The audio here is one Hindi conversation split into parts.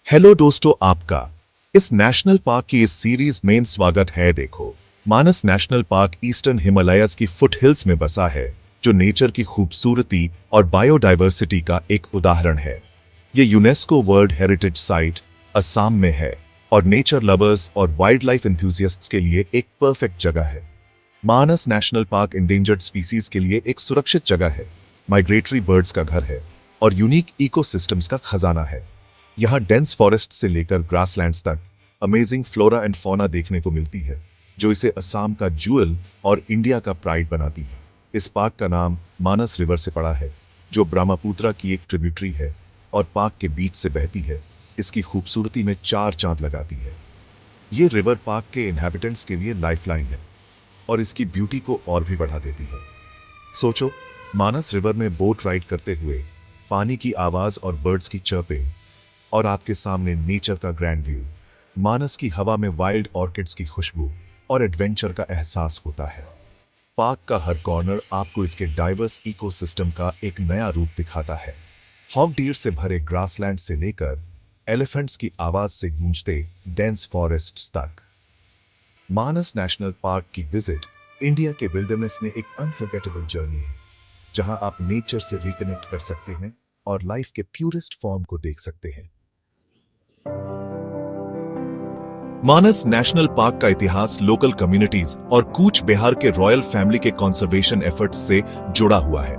हेलो दोस्तों, आपका इस नेशनल पार्क की इस सीरीज में स्वागत है। देखो, मानस नेशनल पार्क ईस्टर्न हिमालयस की फुट हिल्स में बसा है, जो नेचर की खूबसूरती और बायोडाइवर्सिटी का एक उदाहरण है। ये UNESCO world heritage site Assam में है और नेचर लवर्स और वाइल्ड लाइफ एंथुसियास्ट्स के लिए एक परफेक्ट जगह है। मानस नेशनल पार्क इंडेंजर्ड स्पीसीज के लिए एक सुरक्षित जगह है, माइग्रेटरी बर्ड्स का घर है और यूनिक इकोसिस्टम्स का खजाना है। यहाँ डेंस फॉरेस्ट से लेकर ग्रासलैंड्स तक अमेजिंग फ्लोरा एंड फौना देखने को मिलती है, जो इसे असम का ज्यूअल और इंडिया का प्राइड बनाती है। इस पार्क का नाम मानस रिवर से पड़ा है, जो ब्रह्मपुत्रा की एक ट्रिब्यूटरी है और पार्क के बीच से बहती है। इसकी खूबसूरती में चार चांद लगाती है। ये रिवर पार्क के इनहैबिटेंट्स के लिए लाइफलाइन है और इसकी ब्यूटी को और भी बढ़ा देती है। सोचो, मानस रिवर में बोट राइड करते हुए पानी की आवाज और बर्ड्स की चर्पिंग, और आपके सामने नेचर का ग्रैंड व्यू। मानस की हवा में वाइल्ड ऑर्किड्स की खुशबू और एडवेंचर का एहसास होता है। पार्क का हर कॉर्नर आपको इसके डाइवर्स इकोसिस्टम का एक नया रूप दिखाता है। हॉग डीर से भरे ग्रासलैंड से लेकर एलिफेंट्स की आवाज से गूंजते डेंस फॉरेस्ट्स तक, मानस नेशनल पार्क की विजिट इंडिया के विल्डरनेस में एक अनफॉरगेटेबल जर्नी है, जहां आप नेचर से रिकनेक्ट कर सकते हैं और लाइफ के प्यूरेस्ट फॉर्म को देख सकते हैं। मानस नेशनल पार्क का इतिहास लोकल कम्युनिटीज और कूच बिहार के रॉयल फैमिली के कंजर्वेशन एफर्ट्स से जुड़ा हुआ है।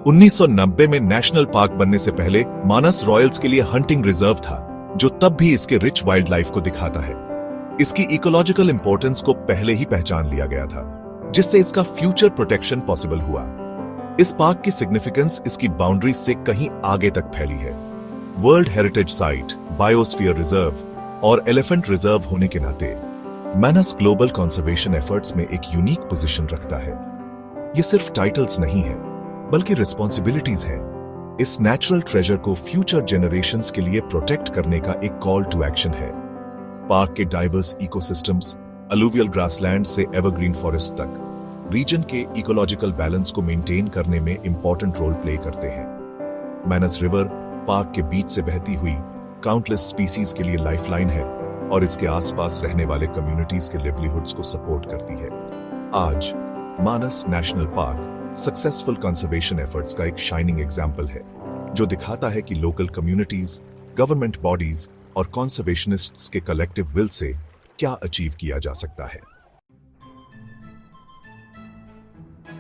1990 में नेशनल पार्क बनने से पहले मानस रॉयल्स के लिए हंटिंग रिजर्व था, जो तब भी इसके रिच वाइल्ड लाइफ को दिखाता है। इसकी इकोलॉजिकल इंपॉर्टेंस को पहले ही पहचान लिया गया था, जिससे इसका फ्यूचर प्रोटेक्शन पॉसिबल हुआ। इस पार्क की सिग्निफिकेंस इसकी बाउंड्रीज से कहीं आगे तक फैली है। World heritage site, biosphere reserve और एलिफेंट रिजर्व होने के नाते मानस ग्लोबल कंजर्वेशन एफर्ट्स में एक यूनिक पोजीशन रखता है। ये सिर्फ टाइटल्स नहीं है, बल्कि रिस्पॉन्सिबिलिटीज हैं। इस नेचुरल ट्रेजर को फ्यूचर जनरेशंस के लिए प्रोटेक्ट करने का एक कॉल टू एक्शन है। पार्क के डाइवर्स इकोसिस्टम्स, अलुवियल ग्रासलैंड से एवरग्रीन फॉरेस्ट तक, रीजन के इकोलॉजिकल बैलेंस को मेंटेन करने में इंपॉर्टेंट रोल प्ले करते हैं। मानस रिवर पार्क के बीच से बहती हुई काउंटलेस स्पीसीज के लिए लाइफलाइन है और इसके आसपास रहने वाले कम्युनिटीज के लिवलीहुड्स को सपोर्ट करती है। आज Manas national park successful conservation efforts का एक शाइनिंग एग्जाम्पल है, जो दिखाता है कि लोकल कम्युनिटीज, गवर्नमेंट बॉडीज और कंजर्वेशनिस्ट्स के कलेक्टिव विल से क्या अचीव किया जा सकता है।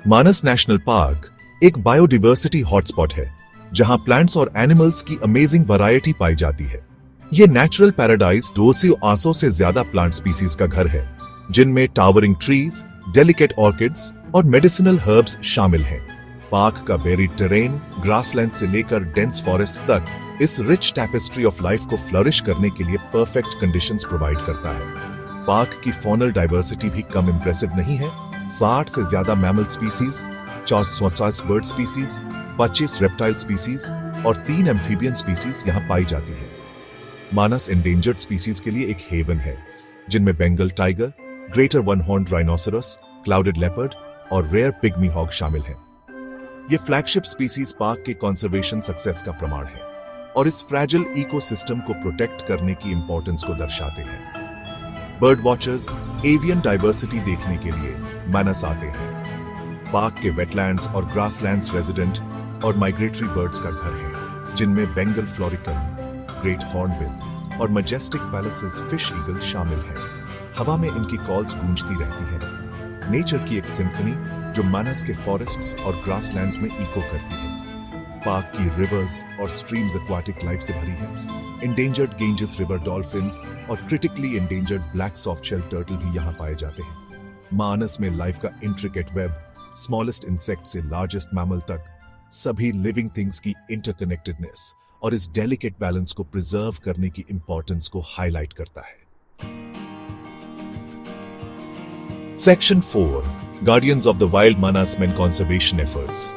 मानस नेशनल पार्क एक बायोडाइवर्सिटी हॉटस्पॉट है, जहां प्लांट्स और एनिमल्स की अमेजिंग वैरायटी पाई जाती है। यह नेचुरल पैराडाइज 200 से ज्यादा प्लांट स्पीसीज का घर है, जिनमें टावरिंग ट्रीज, डेलिकेट ऑर्किड्स और मेडिसिनल हर्ब्स शामिल हैं। पार्क का वेरिड टेरेन, ग्रासलैंड से लेकर डेंस फॉरेस्ट तक, इस रिच टैपेस्ट्री ऑफ लाइफ को फ्लरिश करने के लिए परफेक्ट कंडीशंस प्रोवाइड करता है। पार्क की फॉनल डाइवर्सिटी भी कम इंप्रेसिव नहीं है। 60 से ज्यादा mammal species, 450 bird species, 25 reptile species और 3 एम्फीबियन स्पीसीज यहां पाई जाती है। मानस एंडेंजर्ड स्पीसीज के लिए एक हेवन है, जिनमें Bengal tiger, greater one horned rhinoceros, clouded leopard और रेयर पिग्मी हॉग शामिल हैं। ये फ्लैगशिप स्पीसीज पार्क के कंजर्वेशन सक्सेस का प्रमाण है और इस फ्रैजिल इकोसिस्टम को प्रोटेक्ट करने की इंपॉर्टेंस को दर्शाते हैं। बर्ड वॉचर्स एवियन डाइवर्सिटी देखने के लिए मानस आते हैं। पार्क के वेटलैंड्स और ग्रासलैंड्स रेजिडेंट और माइग्रेटरी बर्ड्स का घर है, जिनमें बेंगल फ्लोरिकन, ग्रेट हॉर्नबिल और मैजेस्टिक पैलेसेस फिश ईगल शामिल हैं। हवा में इनकी कॉल्स गूंजती रहती है। नेचर की एक सिम्फनी जो मानस के फॉरेस्ट्स और ग्रासलैंड्स में इको करती है। पार्क की रिवर्स और स्ट्रीम्स एक्वाटिक लाइफ से भरी है। इंडेंजर्ड गेंजेस रिवर डॉल्फिन और critically endangered black softshell turtle भी यहां पाए जाते हैं। मानस में लाइफ का इंट्रिकेट वेब, स्मॉलेस्ट इंसेक्ट से लार्जेस्ट मैमल तक, सभी लिविंग थिंग्स की इंटरकनेक्टेडनेस और इस डेलिकेट बैलेंस को प्रिजर्व करने की इंपॉर्टेंस को हाईलाइट करता है। Section 4, guardians of the wild Manas main conservation efforts.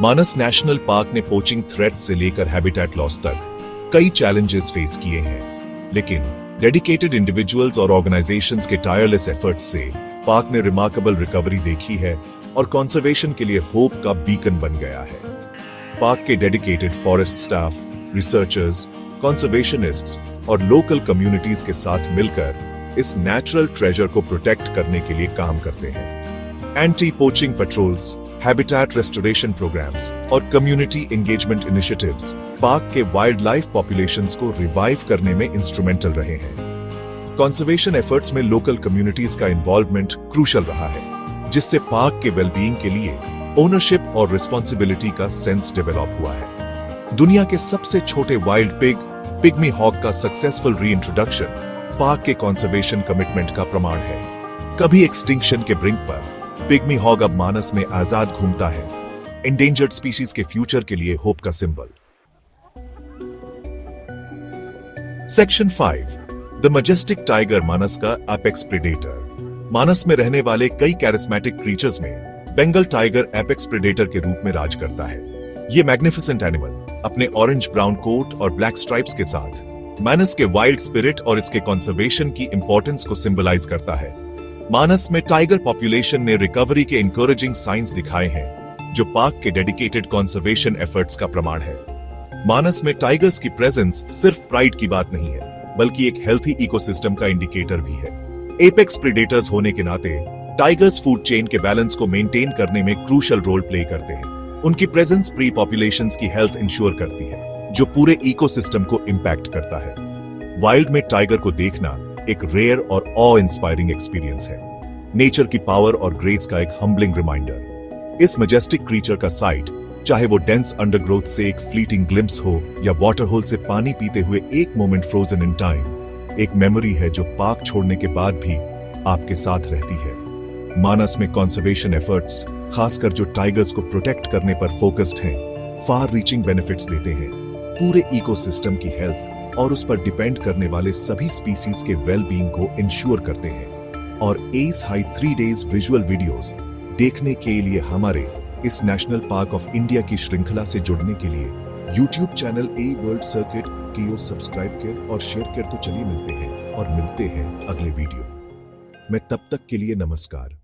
Manas national park ने पोचिंग थ्रेट्स से लेकर हैबिटेट लॉस तक कई चैलेंजेस फेस किए हैं, लेकिन डेडिकेटेड इंडिविजुअल्स और ऑर्गेनाइजेशंस के टायरलेस एफर्ट्स से पार्क ने रिमार्केबल रिकवरी देखी है और कंजर्वेशन के लिए होप का बीकन बन गया है। पार्क के डेडिकेटेड फॉरेस्ट स्टाफ, रिसर्चर्स, कंजर्वेशनिस्ट्स और लोकल कम्युनिटीज के साथ मिलकर इस नेचुरल ट्रेजर को प्रोटेक्ट करने के लिए काम करते हैं। Anti poaching patrols, habitat restoration programmes और कम्युनिटी एंगेजमेंट इनिशिएटिव्स पार्क के वाइल्ड लाइफ पॉपुलेशंस को रिवाइव करने में इंस्ट्रूमेंटल रहे हैं। कंजर्वेशन एफर्ट्स में लोकल कम्युनिटीज का इन्वॉल्वमेंट क्रूशल रहा है, जिससे पार्क के वेलबीइंग के लिए ओनरशिप और रिस्पॉन्सिबिलिटी का सेंस डेवलप हुआ है। दुनिया के सबसे छोटे वाइल्ड पिग्मी हॉग का सक्सेसफुल रीइंट्रोडक्शन पार्क के कंजर्वेशन कमिटमेंट का प्रमाण है। कभी एक्सटिंक्शन के ब्रिंक पर पिग्मी हॉग अब मानस में आजाद घूमता है, एंडेंजर्ड स्पीशीज के फ्यूचर के लिए होप का symbol. Section 5, the majestic tiger Manas का एपेक्स प्रेडेटर। मानस में रहने वाले कई कैरिस्मेटिक क्रीचर्स में बंगाल टाइगर एपेक्स प्रेडेटर के रूप में राज करता है। ये मैग्निफिसेंट एनिमल अपने ऑरेंज ब्राउन कोट और ब्लैक स्ट्राइप्स के साथ मानस के वाइल्ड स्पिरिट और इसके कंजर्वेशन की इंपॉर्टेंस को सिंबलाइज करता है। मानस में टाइगर पॉपुलेशन ने रिकवरी के इंकरेजिंग साइंस दिखाए हैं, जो पार्क के डेडिकेटेड कंजर्वेशन एफर्ट्स का प्रमाण है। मानस में टाइगर्स की प्रेजेंस सिर्फ प्राइड की बात नहीं है, बल्कि एक हेल्थी इकोसिस्टम का इंडिकेटर भी है। एपेक्स प्रेडेटर्स होने के नाते टाइगर्स फूड चेन के बैलेंस को मेंटेन करने में क्रूशल रोल प्ले करते हैं। उनकी प्रेजेंस प्री पॉपुलेशंस की हेल्थ इंश्योर करती है, जो पूरे इकोसिस्टम को इंपैक्ट करता है। वाइल्ड में टाइगर को देखना एक रेयर और ऑ इंस्पायरिंग एक्सपीरियंस है, नेचर की पावर और ग्रेस का एक हम्बलिंग रिमाइंडर। इस मैजेस्टिक क्रीचर का साइट, चाहे वो डेंस अंडरग्रोथ से एक फ्लीटिंग ग्लिम्स हो या वाटर होल से पानी पीते हुए एक मोमेंट फ्रोजन इन टाइम, एक मेमोरी है जो पार्क छोड़ने के बाद भी आपके साथ रहती है। मानस में कंजर्वेशन एफर्ट्स, खासकर जो टाइगर्स को प्रोटेक्ट करने पर फोकस्ड हैं, फार रीचिंग बेनिफिट्स देते हैं, पूरे इकोसिस्टम की हेल्थ और उस पर डिपेंड करने वाले सभी स्पीसीज के वेलबीइंग को इंश्योर करते हैं। और S high 3 days visual videos देखने के लिए हमारे इस नेशनल पार्क ऑफ इंडिया की श्रृंखला से जुड़ने के लिए YouTube channel a world circuit को सब्सक्राइब कर और शेयर कर। तो चलिए मिलते हैं अगले वीडियो में। तब तक के लिए नमस्कार।